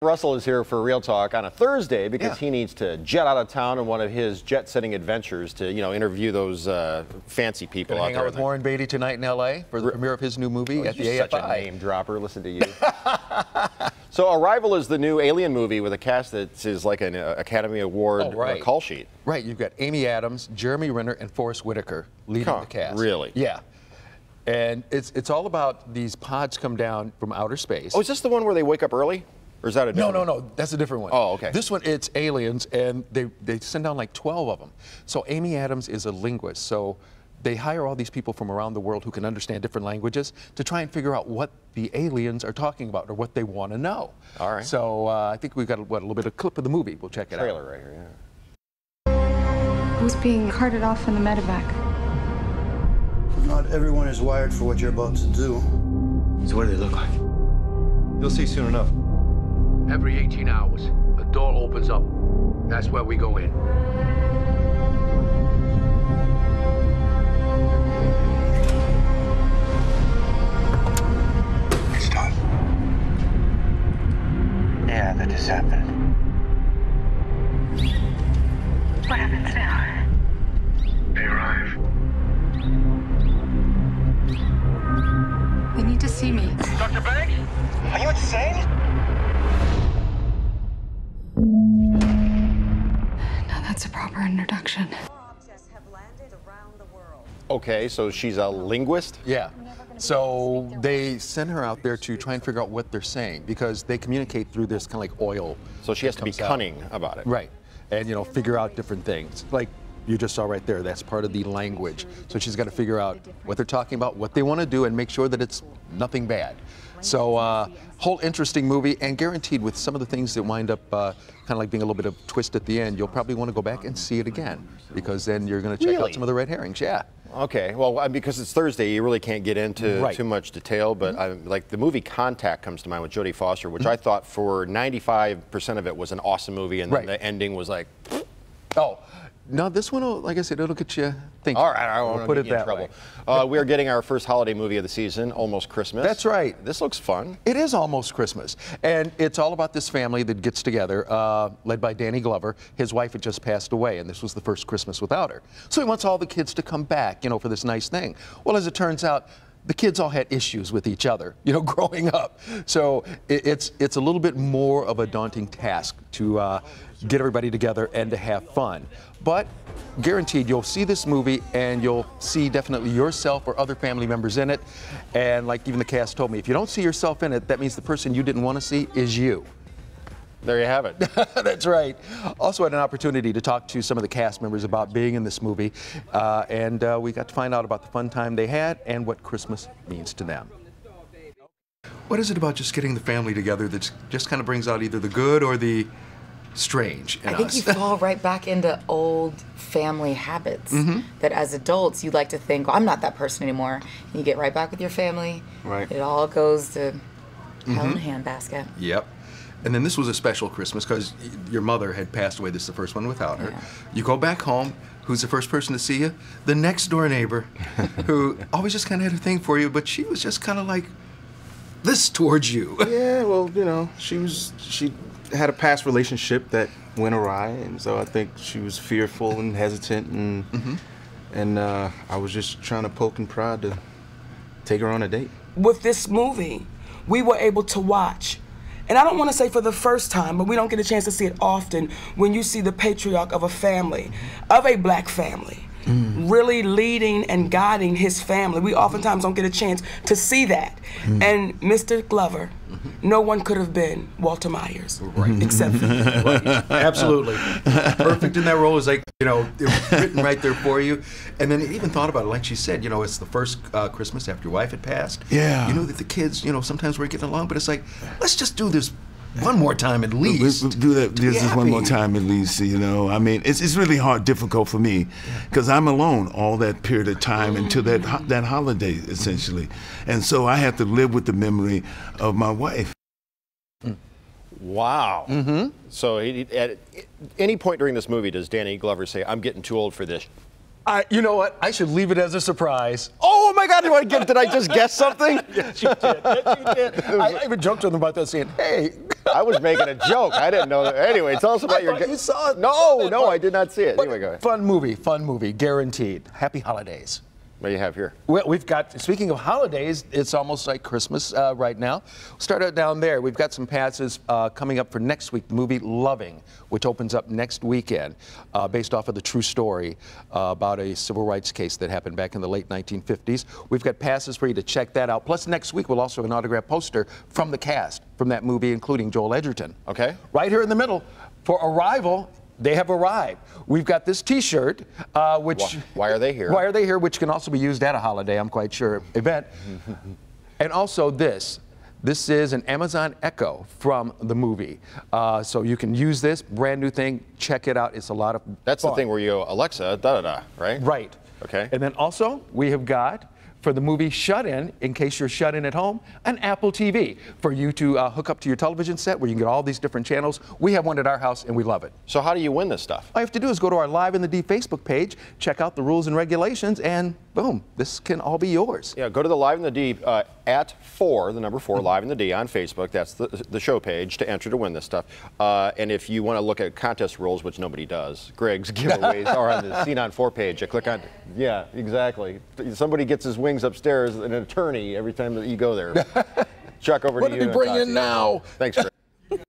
Russell is here for Real Talk on a Thursday because he needs to jet out of town on one of his jet-setting adventures to, interview those fancy people out there. Hang out with Warren Beatty tonight in L.A. for the premiere of his new movie at the AFI. Such a name dropper. Listen to you. So Arrival is the new Alien movie with a cast that is like an Academy Award call sheet. Right. You've got Amy Adams, Jeremy Renner, and Forrest Whitaker leading the cast. Really? Yeah. And it's all about these pods come down from outer space. Oh, is this the one where they wake up early? Or is that a different one? No. That's a different one. Oh, okay. This one, it's aliens, and they send down like 12 of them. So Amy Adams is a linguist. So they hire all these people from around the world who can understand different languages to try and figure out what the aliens are talking about or what they want to know. All right. So I think we've got a little bit of clip of the movie. We'll check it out. Trailer right here, yeah. Who's being carted off in the medevac? Not everyone is wired for what you're about to do. So what do they look like? You'll see soon enough. Every 18 hours, a door opens up. That's where we go in. It's done. Yeah, that just happened. What happens now? They arrive. They need to see me. Dr. Banks? Are you insane? Now that's a proper introduction. Okay, so she's a linguist? Yeah. So they send her out there to try and figure out what they're saying because they communicate through this kind of like oil. So she has to be cunning about it. Right. And, figure out different things. Like you just saw right there, that's part of the language. So she's got to figure out what they're talking about, what they want to do, and make sure that it's nothing bad. So whole interesting movie, and guaranteed with some of the things that wind up kind of like being a little bit of twist at the end, you'll probably want to go back and see it again because then you're going to check out some of the red herrings. Yeah. Okay, well, because it's Thursday, you really can't get into too much detail, but like the movie Contact comes to mind with Jodie Foster, which I thought for 95% of it was an awesome movie, and then the ending was like... Oh, no, this one, like I said, it'll get you thinking. All right, I won't put it that way. We're getting our first holiday movie of the season, Almost Christmas. That's right. This looks fun. It is almost Christmas, and it's all about this family that gets together, led by Danny Glover. His wife had just passed away, and this was the first Christmas without her. So he wants all the kids to come back, for this nice thing. Well, as it turns out, the kids all had issues with each other, growing up. So it's a little bit more of a daunting task to get everybody together and to have fun. But guaranteed, you'll see this movie and you'll see definitely yourself or other family members in it. And like even the cast told me, if you don't see yourself in it, that means the person you didn't want to see is you. There you have it. That's right. Also had an opportunity to talk to some of the cast members about being in this movie, and we got to find out about the fun time they had and what Christmas means to them. What is it about just getting the family together that just kind of brings out either the good or the strange in us? I think you fall right back into old family habits that as adults you like to think, well, I'm not that person anymore. And you get right back with your family. Right. It all goes to hell in a handbasket. Yep. And then this was a special Christmas because your mother had passed away. This is the first one without her. Yeah. You go back home. Who's the first person to see you? The next door neighbor, who always just kind of had a thing for you, but she was just kind of like this towards you. Yeah, well, she had a past relationship that went awry, and so I think she was fearful and hesitant, and I was just trying to poke and prod to take her on a date. With this movie, we were able to watch. And I don't want to say for the first time, but we don't get a chance to see it often when you see the patriarch of a family, of a black family, really leading and guiding his family. We oftentimes don't get a chance to see that. And Mr. Glover, no one could have been Walter Myers, except for you. Absolutely. Perfect in that role. Is like, it was written right there for you. And then it even thought about it, like she said, it's the first Christmas after your wife had passed. Yeah. You know that the kids, sometimes we're getting along, but it's like, let's just do this one more time at least. We'll do that just one more time at least, I mean, it's really difficult for me because I'm alone all that period of time until that holiday, essentially. And so I have to live with the memory of my wife. Wow. So at any point during this movie, does Danny Glover say, I'm getting too old for this? You know what? I should leave it as a surprise. Oh my God! Did I just guess something? Yes, you did. Yes, you did. I even joked with him about that, saying, "Hey, I was making a joke. I didn't know that. Anyway, tell us about your. You saw it. No, I did not see it. Anyway, go ahead. Fun movie, guaranteed. Happy holidays. What do you have here? Well, we've got, speaking of holidays, it's almost like Christmas right now. We'll start out down there. We've got some passes coming up for next week. The movie Loving, which opens up next weekend, based off of the true story about a civil rights case that happened back in the late 1950s. We've got passes for you to check that out. Plus, next week, we'll also have an autographed poster from the cast from that movie, including Joel Edgerton. Okay. Right here in the middle for Arrival. They have arrived. We've got this T-shirt, which... Why are they here? Why are they here? Which can also be used at a holiday, I'm quite sure, event. And also this. This is an Amazon Echo from the movie. So you can use this, brand new thing. Check it out. It's a lot of That's fun. the thing where you go, Alexa, da-da-da, right? Right. Okay. And then also, we have got, for the movie Shut In case you're shut in at home, an Apple TV for you to hook up to your television set where you can get all these different channels. We have one at our house and we love it. So how do you win this stuff? All you have to do is go to our Live in the D Facebook page, check out the rules and regulations, and boom, this can all be yours. Yeah, go to the Live in the D at 4, the number 4, Live in the D on Facebook. That's the show page to enter to win this stuff. And if you want to look at contest rules, which nobody does, Greg's giveaways are on the Scene on 4 page. You click on, yeah, exactly. Somebody gets his wings upstairs, an attorney every time that you go there. Chuck, over to you. What did we bring in now? Thanks, Greg.